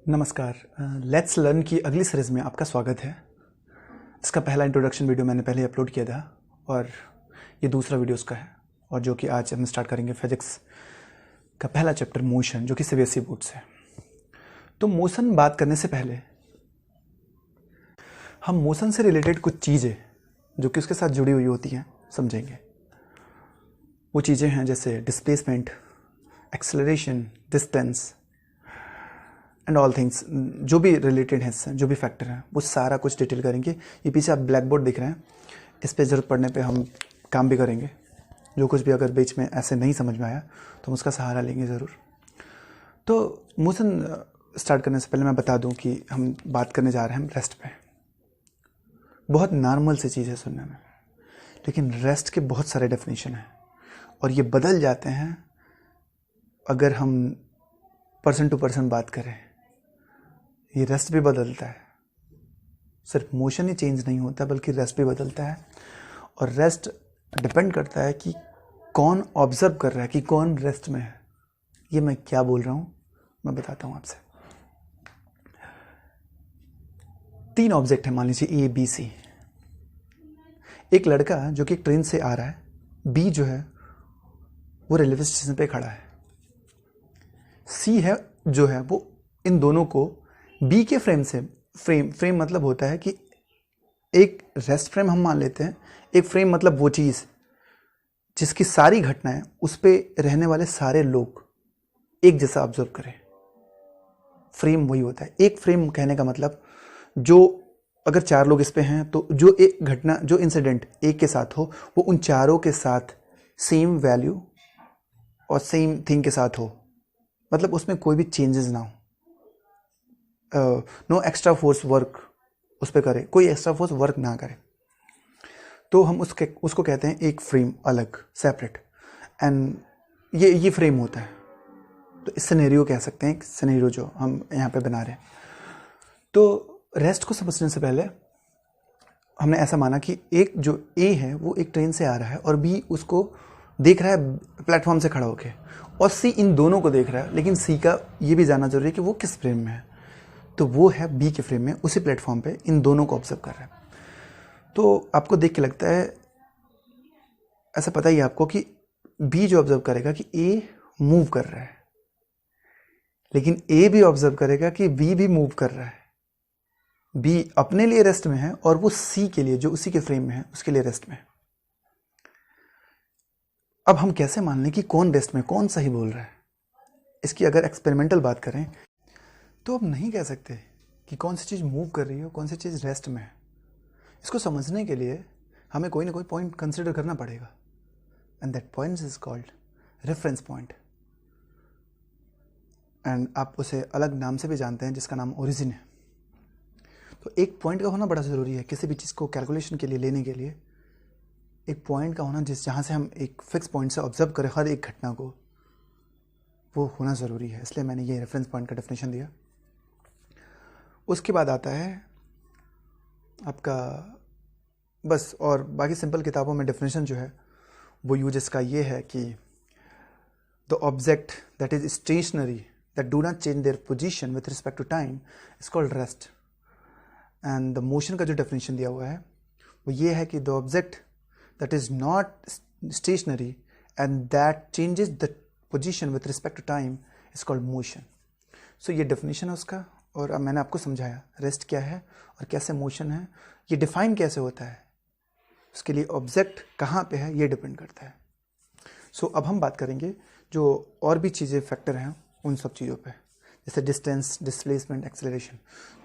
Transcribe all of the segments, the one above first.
नमस्कार। Let's learn की अगली सीरीज़ में आपका स्वागत है। इसका पहला इंट्रोडक्शन वीडियो मैंने पहले अपलोड किया था और ये दूसरा वीडियो उसका है, और जो कि आज हम स्टार्ट करेंगे फिजिक्स का पहला चैप्टर मोशन, जो कि सीबीएसई बोर्ड से। तो मोशन बात करने से पहले हम मोशन से रिलेटेड कुछ चीज़ें जो कि उसके साथ जुड़ी हुई होती हैं समझेंगे। वो चीज़ें हैं जैसे displacement, acceleration, distance and all things, जो भी रिलेटेड हैं, जो भी फैक्टर हैं, वो सारा कुछ डिटेल करेंगे। ये पीछे आप ब्लैक बोर्ड दिख रहे हैं, इस पे ज़रूरत पड़ने पे हम काम भी करेंगे। जो कुछ भी अगर बीच में ऐसे नहीं समझ में आया तो हम उसका सहारा लेंगे ज़रूर। तो मोशन स्टार्ट करने से पहले मैं बता दूं कि हम बात करने जा रहे हैं रेस्ट पे। बहुत नॉर्मल सी चीज़ है सुनने में, लेकिन रेस्ट के बहुत सारे डेफिनेशन हैं और ये बदल जाते हैं अगर हम पर्सन टू पर्सन बात करें। ये रेस्ट भी बदलता है, सिर्फ मोशन ही चेंज नहीं होता बल्कि रेस्ट भी बदलता है। और रेस्ट डिपेंड करता है कि कौन ऑब्जर्व कर रहा है, कि कौन रेस्ट में है। ये मैं क्या बोल रहा हूँ मैं बताता हूँ आपसे। 3 ऑब्जेक्ट है, मान लीजिए ए बी सी। एक लड़का जो कि ट्रेन से आ रहा है, बी जो है वो रेलवे स्टेशन पे खड़ा है, सी है जो है वो इन दोनों को बी के फ्रेम से, फ्रेम मतलब होता है कि एक रेस्ट फ्रेम हम मान लेते हैं। एक फ्रेम मतलब वो चीज़ जिसकी सारी घटनाएं, उस पे रहने वाले सारे लोग एक जैसा ऑब्जर्व करें। फ्रेम वही होता है। एक फ्रेम कहने का मतलब, जो अगर 4 लोग इस पे हैं तो जो एक घटना, जो इंसिडेंट एक के साथ हो, वो उन चारों के साथ सेम वैल्यू और सेम थिंग के साथ हो, मतलब उसमें कोई भी चेंजेस ना हो। नो एक्स्ट्रा फोर्स वर्क उस पर करे, कोई एक्स्ट्रा फोर्स वर्क ना करे। तो हम उसको कहते हैं एक फ्रेम, अलग, सेपरेट। एंड ये फ्रेम होता है। तो इस सिनेरियो कह सकते हैं, सिनेरियो जो हम यहाँ पे बना रहे हैं। तो रेस्ट को समझने से पहले हमने ऐसा माना कि एक जो ए है वो एक ट्रेन से आ रहा है और बी उसको देख रहा है प्लेटफॉर्म से खड़ा होके, और सी इन दोनों को देख रहा है। लेकिन सी का ये भी जानना जरूरी है कि वो किस फ्रेम में है। तो वो है बी के फ्रेम में, उसी प्लेटफॉर्म पे इन दोनों को ऑब्जर्व कर रहा है। तो आपको देख के लगता है, ऐसा पता ही आपको कि बी जो ऑब्जर्व करेगा कि ए मूव कर रहा है, लेकिन ए भी ऑब्जर्व करेगा कि बी भी मूव कर रहा है। बी अपने लिए रेस्ट में है और वो सी के लिए, जो उसी के फ्रेम में है, उसके लिए रेस्ट में है। अब हम कैसे मान लें कि कौन रेस्ट में, कौन सही बोल रहा है? इसकी अगर एक्सपेरिमेंटल बात करें तो अब नहीं कह सकते कि कौन सी चीज़ मूव कर रही है और कौन सी चीज़ रेस्ट में है। इसको समझने के लिए हमें कोई ना कोई पॉइंट कंसिडर करना पड़ेगा, and that point is called reference point. And आप उसे अलग नाम से भी जानते हैं, जिसका नाम ओरिजिन है। तो एक पॉइंट का होना बड़ा ज़रूरी है किसी भी चीज़ को कैलकुलेशन के लिए लेने के लिए। एक पॉइंट का होना जहाँ से हम एक फिक्स पॉइंट से ऑब्जर्व करें हर एक घटना को, वो होना ज़रूरी है। इसलिए मैंने ये रेफरेंस पॉइंट का डेफिनेशन दिया। उसके बाद आता है आपका बस, और बाकी सिंपल किताबों में डेफिनेशन जो है वो यूज इसका ये है कि the object that is stationary that do not change their position with respect to time is called rest. And the motion का जो डेफिनेशन दिया हुआ है वो ये है कि the object that is not stationary and that changes the position with respect to time is called motion. So ये डेफिनेशन है उसका, और अब मैंने आपको समझाया रेस्ट क्या है और कैसे मोशन है, ये डिफाइन कैसे होता है, उसके लिए ऑब्जेक्ट कहाँ पे है ये डिपेंड करता है। सो अब हम बात करेंगे जो और भी चीज़ें फैक्टर हैं उन सब चीज़ों पे, जैसे डिस्टेंस, डिस्प्लेसमेंट, एक्सेलरेशन।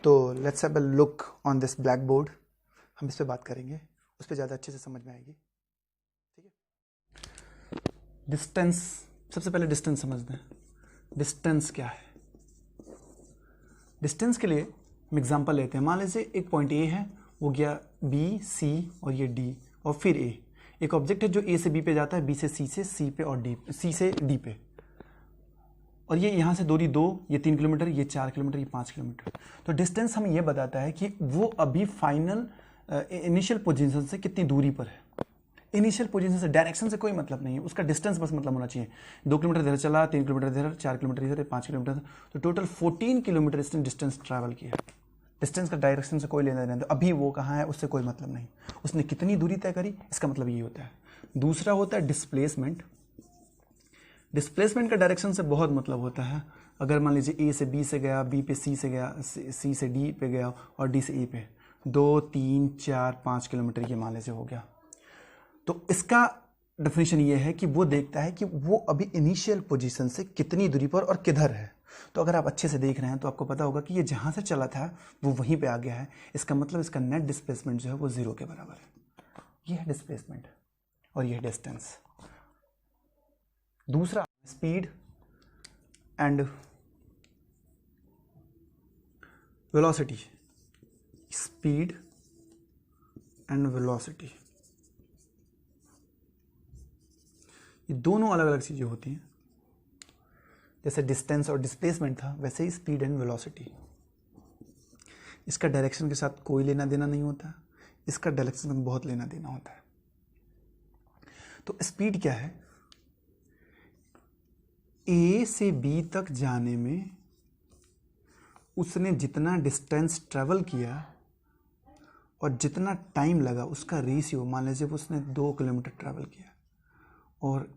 तो let's have a look on this black board. हम इस पे बात करेंगे, उस पर ज़्यादा अच्छे से समझ में आएगी। ठीक है। डिस्टेंस, सबसे पहले डिस्टेंस समझते हैं। डिस्टेंस क्या है? डिस्टेंस के लिए हम एग्जांपल लेते हैं। मान लीजिए एक पॉइंट ए है, वो गया बी, सी और ये डी, और फिर ए। एक ऑब्जेक्ट है जो ए से बी पे जाता है, बी से सी, से सी पे और डी, सी से डी पे, और ये यहाँ से दूरी 2, ये 3 किलोमीटर, ये 4 किलोमीटर, ये 5 किलोमीटर। तो डिस्टेंस हमें ये बताता है कि वो अभी फाइनल इनिशियल पोजीशन से कितनी दूरी पर है। इनिशियल पोजीशन से, डायरेक्शन से कोई मतलब नहीं है, उसका डिस्टेंस बस मतलब होना चाहिए। 2 किलोमीटर इधर चला, 3 किलोमीटर इधर, 4 किलोमीटर इधर, 5 किलोमीटर, तो टोटल 14 किलोमीटर इसने डिस्टेंस ट्रैवल किया। डिस्टेंस का डायरेक्शन से कोई लेना देना, तो अभी वो कहाँ है उससे कोई मतलब नहीं, उसने कितनी दूरी तय करी, इसका मतलब ये होता है। दूसरा होता है डिस्प्लेसमेंट। डिस्प्लेसमेंट का डायरेक्शन से बहुत मतलब होता है। अगर मान लीजिए ए से बी से गया, बी पे सी से गया, सी से डी पे गया और डी से ए पे, 2, 3, 4, 5 किलोमीटर ये मान लीजिए हो गया, तो इसका डेफिनेशन ये है कि वो देखता है कि वो अभी इनिशियल पोजीशन से कितनी दूरी पर और किधर है। तो अगर आप अच्छे से देख रहे हैं तो आपको पता होगा कि ये जहाँ से चला था वो वहीं पे आ गया है। इसका मतलब इसका नेट डिस्प्लेसमेंट जो है वो 0 के बराबर है। ये है डिस्प्लेसमेंट और ये है डिस्टेंस। दूसरा speed and velocity. Speed and velocity, ये दोनों अलग अलग चीज़ें होती हैं। जैसे डिस्टेंस और डिस्प्लेसमेंट था, वैसे ही स्पीड एंड वेलोसिटी। इसका डायरेक्शन के साथ कोई लेना देना नहीं होता, इसका डायरेक्शन में बहुत लेना देना होता है। तो स्पीड क्या है? ए से बी तक जाने में उसने जितना डिस्टेंस ट्रेवल किया और जितना टाइम लगा उसका रेशियो, मान लीजिए उसने 2 किलोमीटर ट्रैवल किया और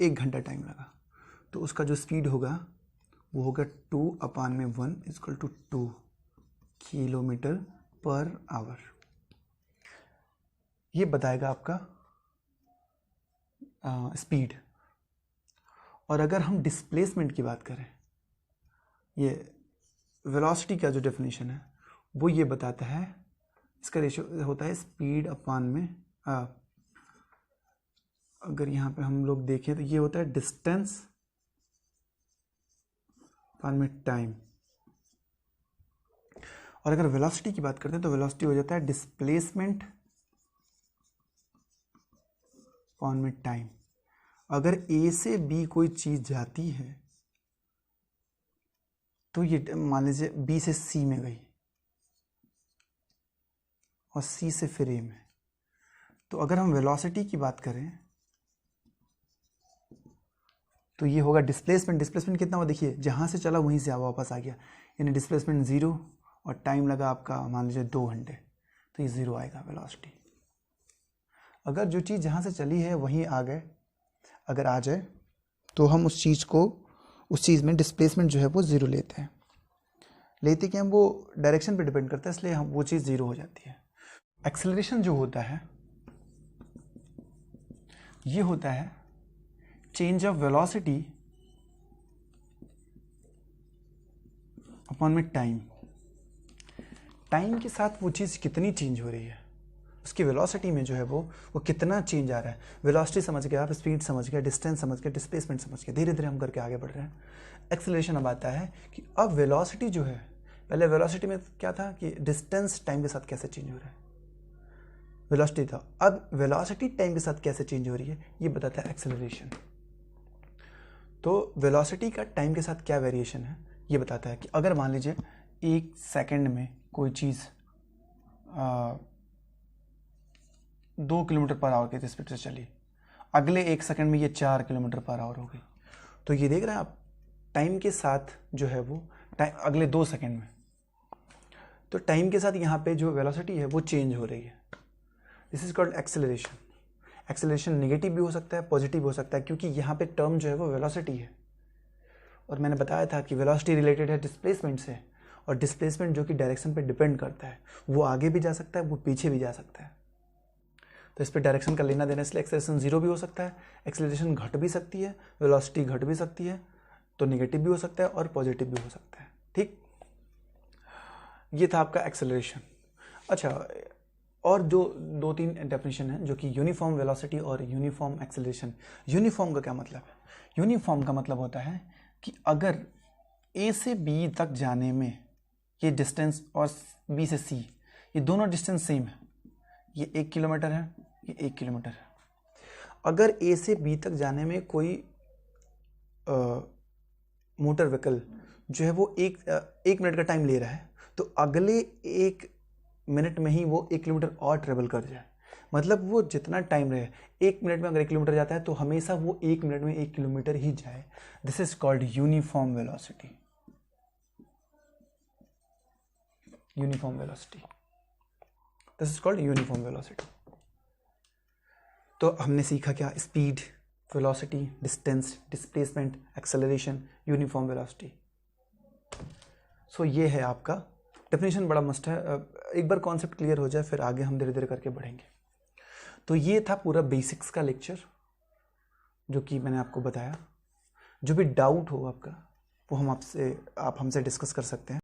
1 घंटा टाइम लगा, तो उसका जो स्पीड होगा वो होगा 2/1 = 2 किलोमीटर पर आवर। ये बताएगा आपका स्पीड। और अगर हम डिस्प्लेसमेंट की बात करें, ये वेलोसिटी का जो डेफिनेशन है वो ये बताता है, इसका रेशियो होता है स्पीड अपान में अगर यहाँ पे हम लोग देखें तो ये होता है डिस्टेंस अपान में टाइम। और अगर वेलोसिटी की बात करते हैं तो वेलोसिटी हो जाता है डिस्प्लेसमेंट अपान में टाइम। अगर ए से बी कोई चीज जाती है तो ये मान लीजिए बी से सी में गई और सी से फिर ए में, तो अगर हम वेलोसिटी की बात करें तो ये होगा डिस्प्लेसमेंट। डिस्प्लेसमेंट कितना हुआ देखिए, जहाँ से चला वहीं से वापस आ गया, यानी डिस्प्लेसमेंट 0 और टाइम लगा आपका मान लीजिए 2 घंटे, तो ये 0 आएगा वेलोसिटी। अगर जो चीज़ जहाँ से चली है वहीं आ गए, अगर आ जाए तो हम उस चीज़ में डिस्प्लेसमेंट जो है वो 0 लेते हैं। लेते कि हम वो डायरेक्शन पे डिपेंड करता है, इसलिए हम वो चीज़ 0 हो जाती है। एक्सेलरेशन जो होता है ये होता है चेंज ऑफ वेलोसिटी अपॉन में टाइम। टाइम के साथ वो चीज़ कितनी चेंज हो रही है, उसकी वेलोसिटी में जो है वो कितना चेंज आ रहा है। वेलोसिटी समझ गए आप, स्पीड समझ गए, डिस्टेंस समझ गए, डिस्प्लेसमेंट समझ गए, धीरे धीरे हम करके आगे बढ़ रहे हैं। एक्सेलरेशन अब आता है कि अब वेलोसिटी जो है, पहले वेलोसिटी में क्या था कि डिस्टेंस टाइम के साथ कैसे चेंज हो रहा है, वेलोसिटी था। अब वेलोसिटी टाइम के साथ कैसे चेंज हो रही है ये बताता है एक्सेलरेशन। तो वेलोसिटी का टाइम के साथ क्या वेरिएशन है ये बताता है कि अगर मान लीजिए 1 सेकंड में कोई चीज़ 2 किलोमीटर पर आवर की स्पीड से चली, अगले 1 सेकंड में ये 4 किलोमीटर पर आवर हो गई, तो ये देख रहे हैं आप टाइम के साथ जो है वो टाइम अगले 2 सेकंड में, तो टाइम के साथ यहाँ पे जो वेलोसिटी है वो चेंज हो रही है। This is called acceleration. Acceleration negative भी हो सकता है, पॉजिटिव हो सकता है, क्योंकि यहाँ पे टर्म जो है वो वेलोसिटी है और मैंने बताया था कि वेलोसिटी रिलेटेड है डिस्प्लेसमेंट से, और डिस्प्लेसमेंट जो कि डायरेक्शन पे डिपेंड करता है, वो आगे भी जा सकता है, वो पीछे भी जा सकता है। तो इस पर डायरेक्शन का लेना देना, इसलिए एक्सेलरेशन 0 भी हो सकता है, एक्सेलरेशन घट भी सकती है, वेलोसिटी घट भी सकती है, तो नेगेटिव भी हो सकता है और पॉजिटिव भी हो सकता है। ठीक, ये था आपका एक्सेलरेशन। अच्छा, और जो 2-3 डेफिनेशन है जो कि यूनिफॉर्म वेलोसिटी और यूनिफॉर्म एक्सेलरेशन। यूनिफॉर्म का क्या मतलब है? यूनिफॉर्म का मतलब होता है कि अगर ए से बी तक जाने में ये डिस्टेंस और बी से सी, ये दोनों डिस्टेंस सेम है, ये 1 किलोमीटर है, ये 1 किलोमीटर है। अगर ए से बी तक जाने में कोई मोटर व्हीकल जो है वो एक मिनट का टाइम ले रहा है, तो अगले 1 मिनट में ही वो 1 किलोमीटर और ट्रेवल कर जाए, मतलब वो जितना टाइम रहे, 1 मिनट में अगर 1 किलोमीटर जाता है तो हमेशा वो 1 मिनट में 1 किलोमीटर ही जाए। This is called uniform velocity. Uniform velocity, this is called uniform velocity. तो हमने सीखा क्या? Speed, velocity, distance, displacement, acceleration, uniform velocity. So ये है आपका डेफिनेशन, बड़ा मस्त है। एक बार कॉन्सेप्ट क्लियर हो जाए फिर आगे हम धीरे धीरे करके बढ़ेंगे। तो ये था पूरा बेसिक्स का लेक्चर जो कि मैंने आपको बताया। जो भी डाउट हो आपका वो आप हमसे डिस्कस कर सकते हैं।